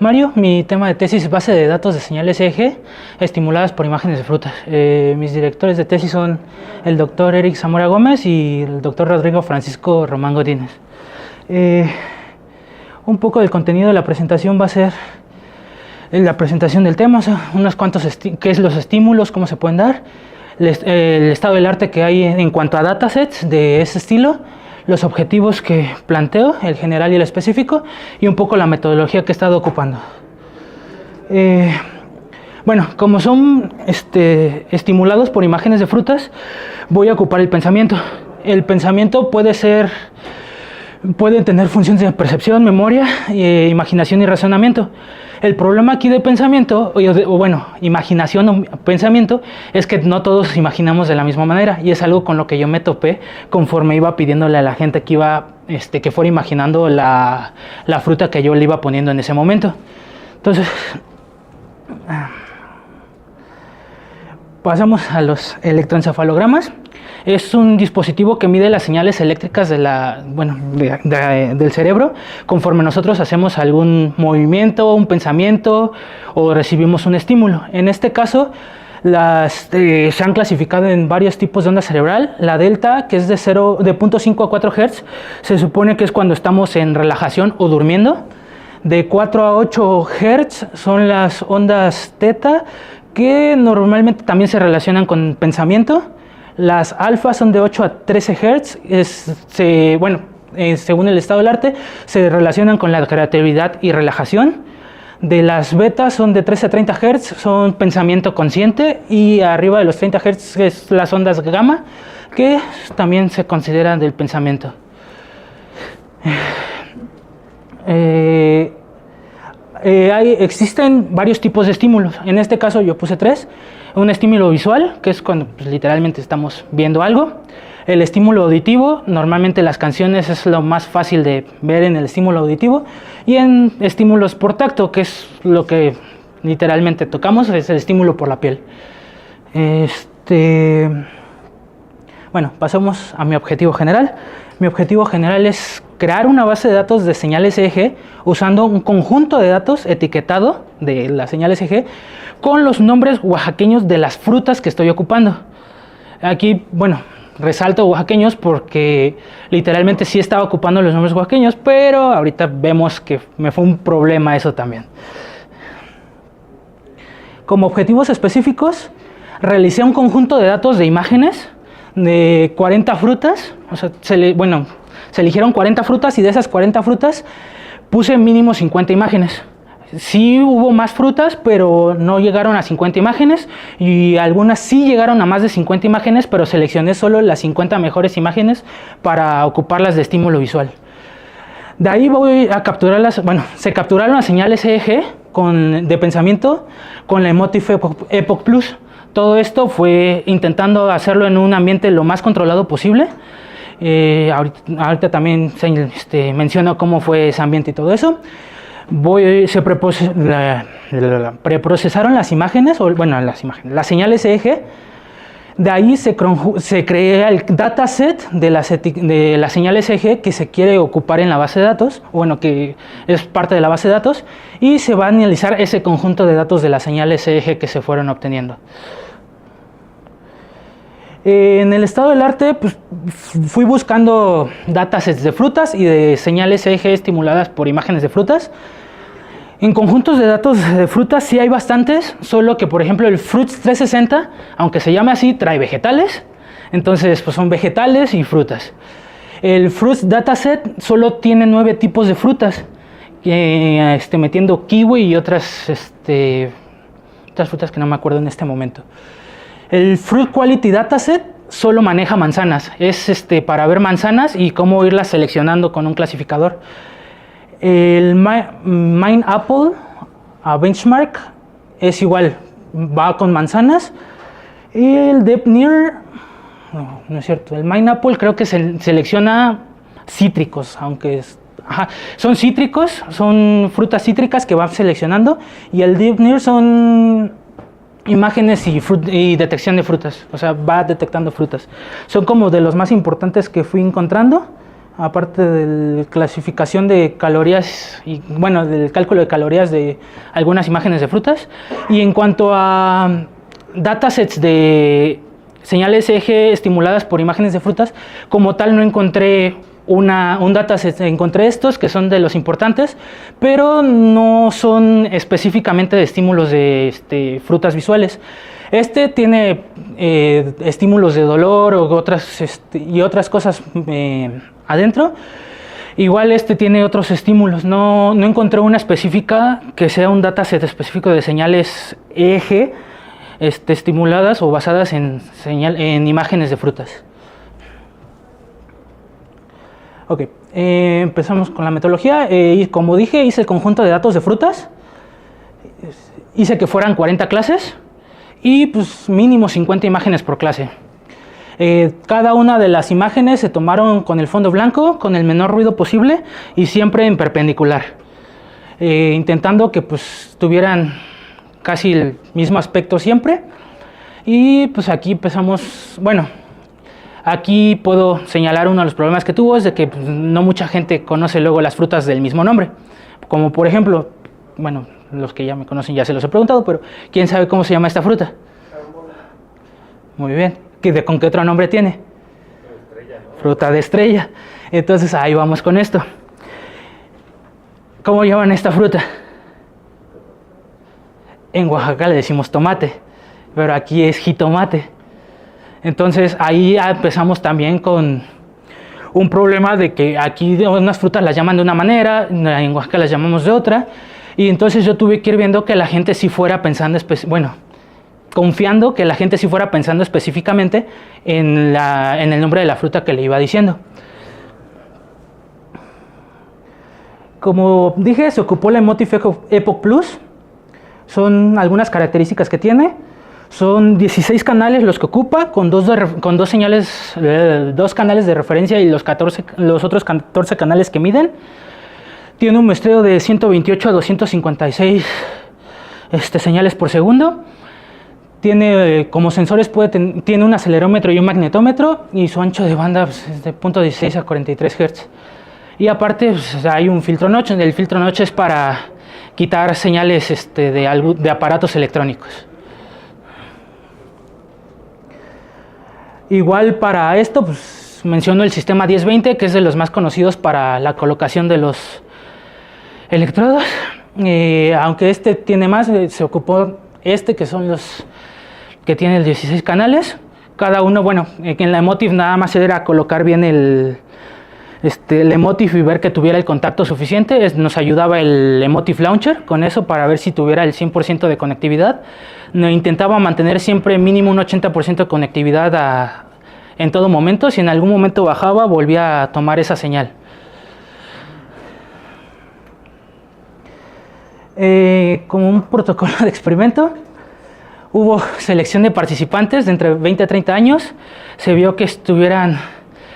Mario, mi tema de tesis es base de datos de señales EEG estimuladas por imágenes de frutas. Mis directores de tesis son el doctor Eric Zamora Gómez y el doctor Rodrigo Francisco Román Godínez. Un poco del contenido de la presentación va a ser la presentación del tema, o sea, unos cuantos qué es los estímulos, cómo se pueden dar, el estado del arte que hay en cuanto a datasets de ese estilo, los objetivos que planteo, el general y el específico, y un poco la metodología que he estado ocupando. Bueno, como son estimulados por imágenes de frutas, voy a ocupar el pensamiento. El pensamiento puede tener funciones de percepción, memoria, imaginación y razonamiento. El problema aquí de pensamiento, o bueno, imaginación o pensamiento, es que no todos imaginamos de la misma manera, y es algo con lo que yo me topé conforme iba pidiéndole a la gente que que fuera imaginando la fruta que yo le iba poniendo en ese momento. Entonces, pasamos a los electroencefalogramas. Es un dispositivo que mide las señales eléctricas del cerebro conforme nosotros hacemos algún movimiento, un pensamiento o recibimos un estímulo. En este caso, se han clasificado en varios tipos de onda cerebral. La delta, que es de 0.5 a 4 Hz, se supone que es cuando estamos en relajación o durmiendo. De 4 a 8 Hz son las ondas teta, que normalmente también se relacionan con pensamiento. Las alfas son de 8 a 13 Hz, según el estado del arte, se relacionan con la creatividad y relajación. De las betas son de 13 a 30 Hz, son pensamiento consciente, y arriba de los 30 Hz es las ondas gamma, que también se consideran del pensamiento. Existen varios tipos de estímulos. En este caso yo puse 3. Un estímulo visual, que es cuando literalmente estamos viendo algo. El estímulo auditivo, normalmente las canciones es lo más fácil de ver en el estímulo auditivo. Y en estímulos por tacto, que es lo que literalmente tocamos, es el estímulo por la piel. Bueno, pasamos a mi objetivo general. Mi objetivo general es crear una base de datos de señales EEG usando un conjunto de datos etiquetado de las señales EEG con los nombres oaxaqueños de las frutas que estoy ocupando. Aquí, bueno, resalto oaxaqueños porque literalmente sí estaba ocupando los nombres oaxaqueños, pero ahorita vemos que me fue un problema eso también. Como objetivos específicos, realicé un conjunto de datos de imágenes de 40 frutas, o sea, se eligieron 40 frutas y de esas 40 frutas puse mínimo 50 imágenes. Sí hubo más frutas, pero no llegaron a 50 imágenes, y algunas sí llegaron a más de 50 imágenes, pero seleccioné solo las 50 mejores imágenes para ocuparlas de estímulo visual. De ahí voy a capturarlas, se capturaron las señales EEG de pensamiento con la Emotive Epoch Plus. Todo esto fue intentando hacerlo en un ambiente lo más controlado posible. Ahorita también menciono cómo fue ese ambiente y todo eso. Preprocesaron las imágenes, las señales EEG. De ahí se crea el dataset de las señales EEG que se quiere ocupar en la base de datos, que es parte de la base de datos, y se va a analizar ese conjunto de datos de las señales EEG que se fueron obteniendo. En el estado del arte, pues, fui buscando datasets de frutas y de señales EEG estimuladas por imágenes de frutas. En conjuntos de datos de frutas sí hay bastantes, solo que por ejemplo el Fruits 360, aunque se llame así, trae vegetales. Entonces pues son vegetales y frutas. El Fruits Dataset solo tiene 9 tipos de frutas, metiendo kiwi y otras frutas que no me acuerdo en este momento. El Fruit Quality Dataset solo maneja manzanas, es para ver manzanas y cómo irlas seleccionando con un clasificador. El Mine Apple Benchmark es igual, va con manzanas. Y el Deep Near, no es cierto, el Mine Apple creo que selecciona cítricos, aunque son cítricos, son frutas cítricas que van seleccionando. Y el Deep Near son imágenes y detección de frutas, o sea, va detectando frutas. Son como de los más importantes que fui encontrando. aparte de la clasificación de calorías y bueno, del cálculo de calorías de algunas imágenes de frutas. Y en cuanto a datasets de señales eje estimuladas por imágenes de frutas, como tal no encontré un dataset. Encontré estos que son de los importantes, pero no son específicamente de estímulos de frutas visuales. Este tiene estímulos de dolor o otras cosas adentro. Igual este tiene otros estímulos. No encontré una específica que sea un dataset específico de señales eje estimuladas o basadas en imágenes de frutas. Ok, empezamos con la metodología. Y como dije, hice el conjunto de datos de frutas. Hice que fueran 40 clases y pues mínimo 50 imágenes por clase. Cada una de las imágenes se tomaron con el fondo blanco, con el menor ruido posible y siempre en perpendicular, intentando que pues tuvieran casi el mismo aspecto siempre. Y pues aquí empezamos, bueno, aquí puedo señalar uno de los problemas que tuvo, es de que pues, no mucha gente conoce luego las frutas del mismo nombre, como por ejemplo, bueno, los que ya me conocen ya se los he preguntado, pero ¿quién sabe cómo se llama esta fruta? Muy bien. ¿Con qué otro nombre tiene? Estrella, ¿no? Fruta de estrella. Entonces ahí vamos con esto. ¿Cómo llaman esta fruta? En Oaxaca le decimos tomate, pero aquí es jitomate. Entonces ahí empezamos también con un problema de que aquí unas frutas las llaman de una manera, en Oaxaca las llamamos de otra, y entonces yo tuve que ir viendo que la gente sí fuera pensando, confiando que la gente sí fuera pensando específicamente en el nombre de la fruta que le iba diciendo. Como dije, se ocupó la Emotive Epoch Plus. Son algunas características que tiene. Son 16 canales los que ocupa, con dos canales de referencia y los otros 14 canales que miden. Tiene un muestreo de 128 a 256 señales por segundo. Tiene como sensores, tiene un acelerómetro y un magnetómetro, y su ancho de banda pues, es de 0.16 a 43 Hz. Y aparte pues, hay un filtro notch. El filtro notch es para quitar señales de aparatos electrónicos. Igual para esto pues, menciono el sistema 1020, que es de los más conocidos para la colocación de los electrodos. Aunque este tiene más, se ocupó que son los que tienen 16 canales. Cada uno, bueno, en la Emotive nada más era colocar bien el Emotive y ver que tuviera el contacto suficiente. Nos ayudaba el Emotive Launcher con eso para ver si tuviera el 100% de conectividad. Intentaba mantener siempre mínimo un 80% de conectividad en todo momento. Si en algún momento bajaba, volvía a tomar esa señal. Como un protocolo de experimento, hubo selección de participantes de entre 20 a 30 años. Se vio que estuvieran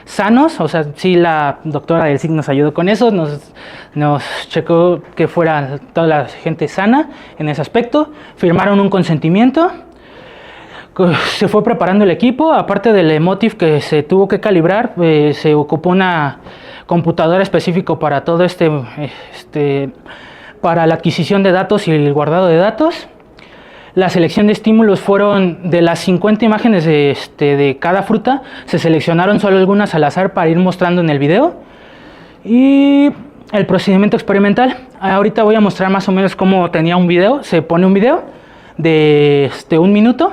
sanos, o sea, sí, la doctora del SIG nos ayudó con eso, nos checó que fuera toda la gente sana en ese aspecto. Firmaron un consentimiento. Se fue preparando el equipo. Aparte del Emotive que se tuvo que calibrar, se ocupó una computadora específica para todo para la adquisición de datos y el guardado de datos. La selección de estímulos fueron de las 50 imágenes de cada fruta, se seleccionaron solo algunas al azar para ir mostrando en el video. Y el procedimiento experimental, ahorita voy a mostrar más o menos cómo tenía un video. Se pone un video de 1 minuto,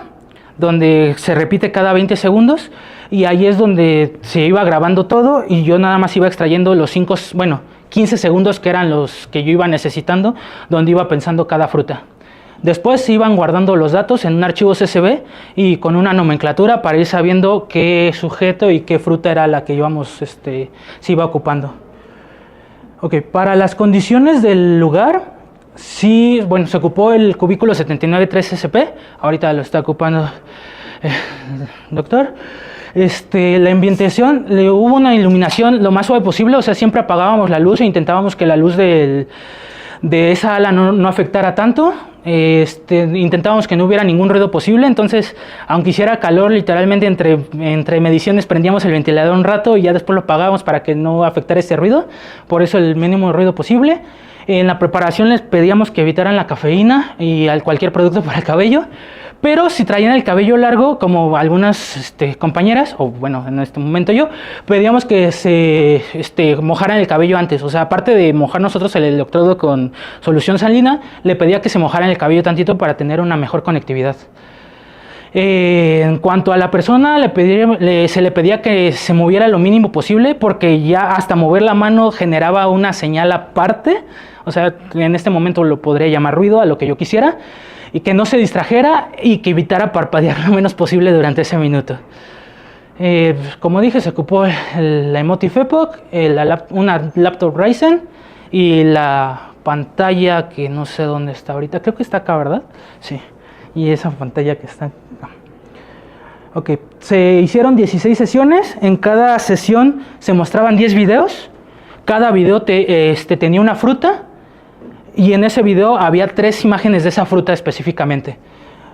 donde se repite cada 20 segundos, y ahí es donde se iba grabando todo, y yo nada más iba extrayendo los 15 segundos que eran los que yo iba necesitando, donde iba pensando cada fruta. Después se iban guardando los datos en un archivo CSV y con una nomenclatura para ir sabiendo qué sujeto y qué fruta era la que se iba ocupando. Ok, para las condiciones del lugar, sí, bueno, se ocupó el cubículo 79.3SP, ahorita lo está ocupando el doctor. La ambientación, hubo una iluminación lo más suave posible, o sea, siempre apagábamos la luz e intentábamos que la luz de esa ala no afectara tanto. intentábamos que no hubiera ningún ruido posible, entonces aunque hiciera calor, literalmente entre mediciones prendíamos el ventilador un rato y ya después lo apagábamos para que no afectara ese ruido, por eso el mínimo ruido posible. En la preparación les pedíamos que evitaran la cafeína y cualquier producto para el cabello, pero si traían el cabello largo, como algunas compañeras, o bueno, en este momento yo, pedíamos que se mojaran el cabello antes. O sea, aparte de mojar nosotros el electrodo con solución salina, le pedía que se mojaran el cabello tantito para tener una mejor conectividad. En cuanto a la persona, se le pedía que se moviera lo mínimo posible, porque ya hasta mover la mano generaba una señal aparte. O sea, en este momento lo podría llamar ruido a lo que yo quisiera, y que no se distrajera y que evitara parpadear lo menos posible durante ese minuto. Como dije, se ocupó la Emotive Epoch, una laptop Ryzen y la pantalla que no sé dónde está ahorita, creo que está acá, ¿verdad? Sí, y esa pantalla que está acá. Ok, se hicieron 16 sesiones, en cada sesión se mostraban 10 videos, cada video tenía una fruta, y en ese video había 3 imágenes de esa fruta específicamente.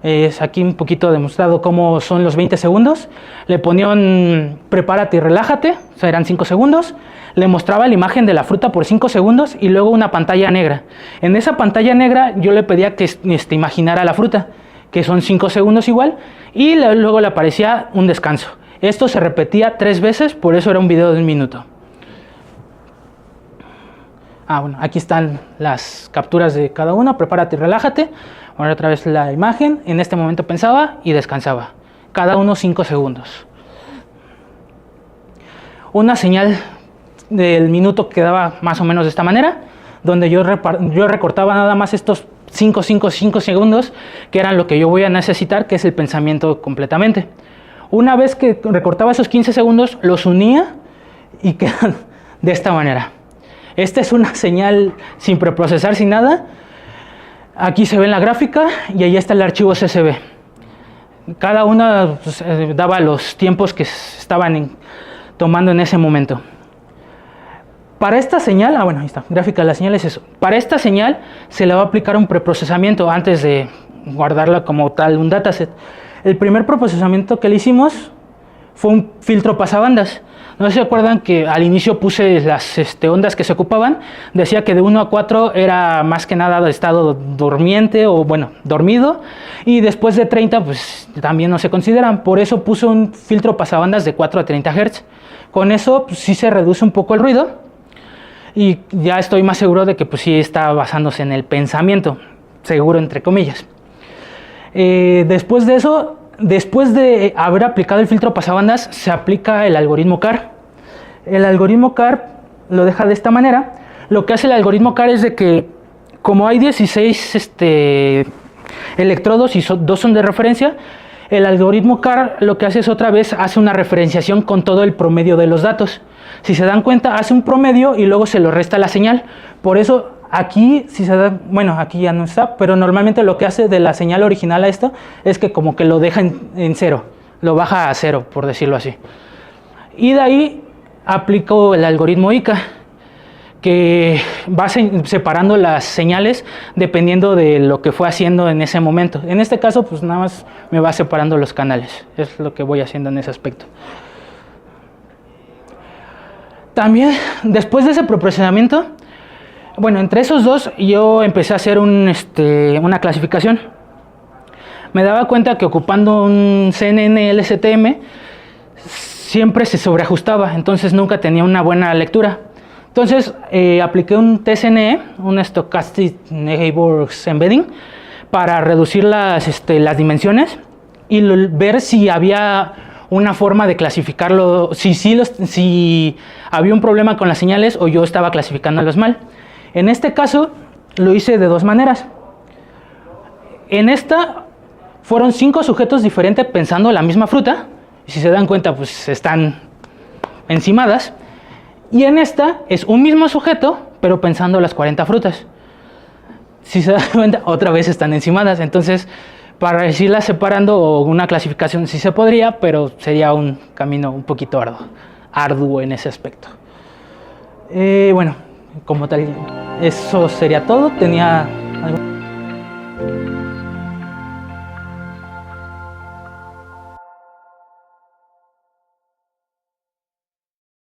Es aquí un poquito demostrado cómo son los 20 segundos. Le ponían prepárate y relájate, o sea, eran 5 segundos. Le mostraba la imagen de la fruta por 5 segundos y luego una pantalla negra. En esa pantalla negra yo le pedía que imaginara la fruta, que son 5 segundos igual, y luego le aparecía un descanso. Esto se repetía 3 veces, por eso era un video de 1 minuto. Bueno, aquí están las capturas de cada uno. Prepárate y relájate. Ahora otra vez la imagen. En este momento pensaba y descansaba. Cada uno 5 segundos. Una señal del minuto quedaba más o menos de esta manera, donde yo recortaba nada más estos 5 segundos, que eran lo que yo voy a necesitar, que es el pensamiento completamente. Una vez que recortaba esos 15 segundos, los unía y quedan de esta manera. Esta es una señal sin preprocesar, sin nada. Aquí se ve en la gráfica y ahí está el archivo CSV. Cada una daba los tiempos que estaban tomando en ese momento. Para esta señal, bueno, ahí está, gráfica de la señal es eso. Para esta señal se le va a aplicar un preprocesamiento antes de guardarla como tal, un dataset. El primer preprocesamiento que le hicimos fue un filtro pasabandas. No sé si se acuerdan que al inicio puse las ondas que se ocupaban, decía que de 1 a 4 era más que nada de estado durmiente o bueno, dormido, y después de 30 pues también no se consideran, por eso puse un filtro pasabandas de 4 a 30 Hz. Con eso pues, sí se reduce un poco el ruido y ya estoy más seguro de que pues sí está basándose en el pensamiento, seguro entre comillas. Después de eso, después de haber aplicado el filtro pasabandas, se aplica el algoritmo CAR. El algoritmo CAR lo deja de esta manera. Lo que hace el algoritmo CAR es de que, como hay 16 electrodos y 2 son de referencia, el algoritmo CAR lo que hace es otra vez hace una referenciación con todo el promedio de los datos. Si se dan cuenta, hace un promedio y luego se lo resta la señal. Por eso aquí, si se da, bueno, aquí ya no está, pero normalmente lo que hace de la señal original a esto es que como que lo deja en 0, lo baja a 0, por decirlo así. Y de ahí aplico el algoritmo ICA, que va separando las señales dependiendo de lo que fue haciendo en ese momento. En este caso, pues nada más me va separando los canales, es lo que voy haciendo en ese aspecto. También, después de ese preprocesamiento, bueno, entre esos dos yo empecé a hacer una clasificación. Me daba cuenta que ocupando un CNN LSTM siempre se sobreajustaba, entonces nunca tenía una buena lectura. Entonces apliqué un TSNE, un Stochastic Neighbors Embedding, para reducir las dimensiones y ver si había una forma de clasificarlo, si había un problema con las señales o yo estaba clasificándolos mal. En este caso lo hice de 2 maneras. En esta fueron 5 sujetos diferentes pensando la misma fruta. Si se dan cuenta, pues están encimadas. Y en esta es un mismo sujeto, pero pensando las 40 frutas. Si se dan cuenta, otra vez están encimadas. Entonces, para irlas separando o una clasificación sí se podría, pero sería un camino un poquito arduo en ese aspecto. Bueno, como tal, eso sería todo. Tenía